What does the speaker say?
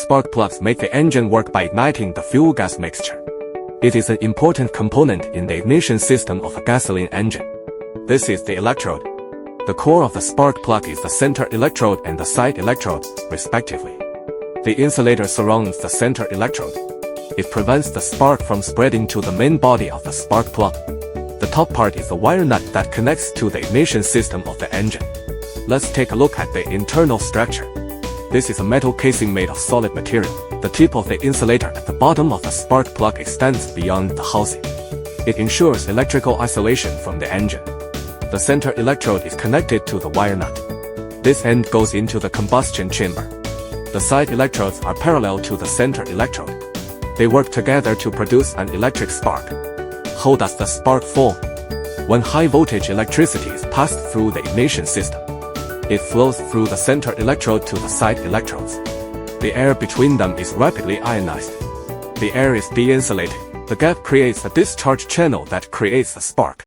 spark plugs make the engine work by igniting the fuel gas mixture. It is an important component in the ignition system of a gasoline engine. This is the electrode. The core of the spark plug is the center electrode and the side electrode, respectively. The insulator surrounds the center electrode. It prevents the spark from spreading to the main body of the spark plug. The top part is the wire nut that connects to the ignition system of the engine. Let's take a look at the internal structure. This is a metal casing made of solid material. The tip of the insulator at the bottom of the spark plug extends beyond the housing. It ensures electrical isolation from the engine. The center electrode is connected to the wire nut. This end goes into the combustion chamber. The side electrodes are parallel to the center electrode. They work together to produce an electric spark. How does the spark form? When high voltage electricity is passed through the ignition system, it flows through the center electrode to the side electrodes. The air between them is rapidly ionized. The air is de-insulated. The gap creates a discharge channel that creates a spark.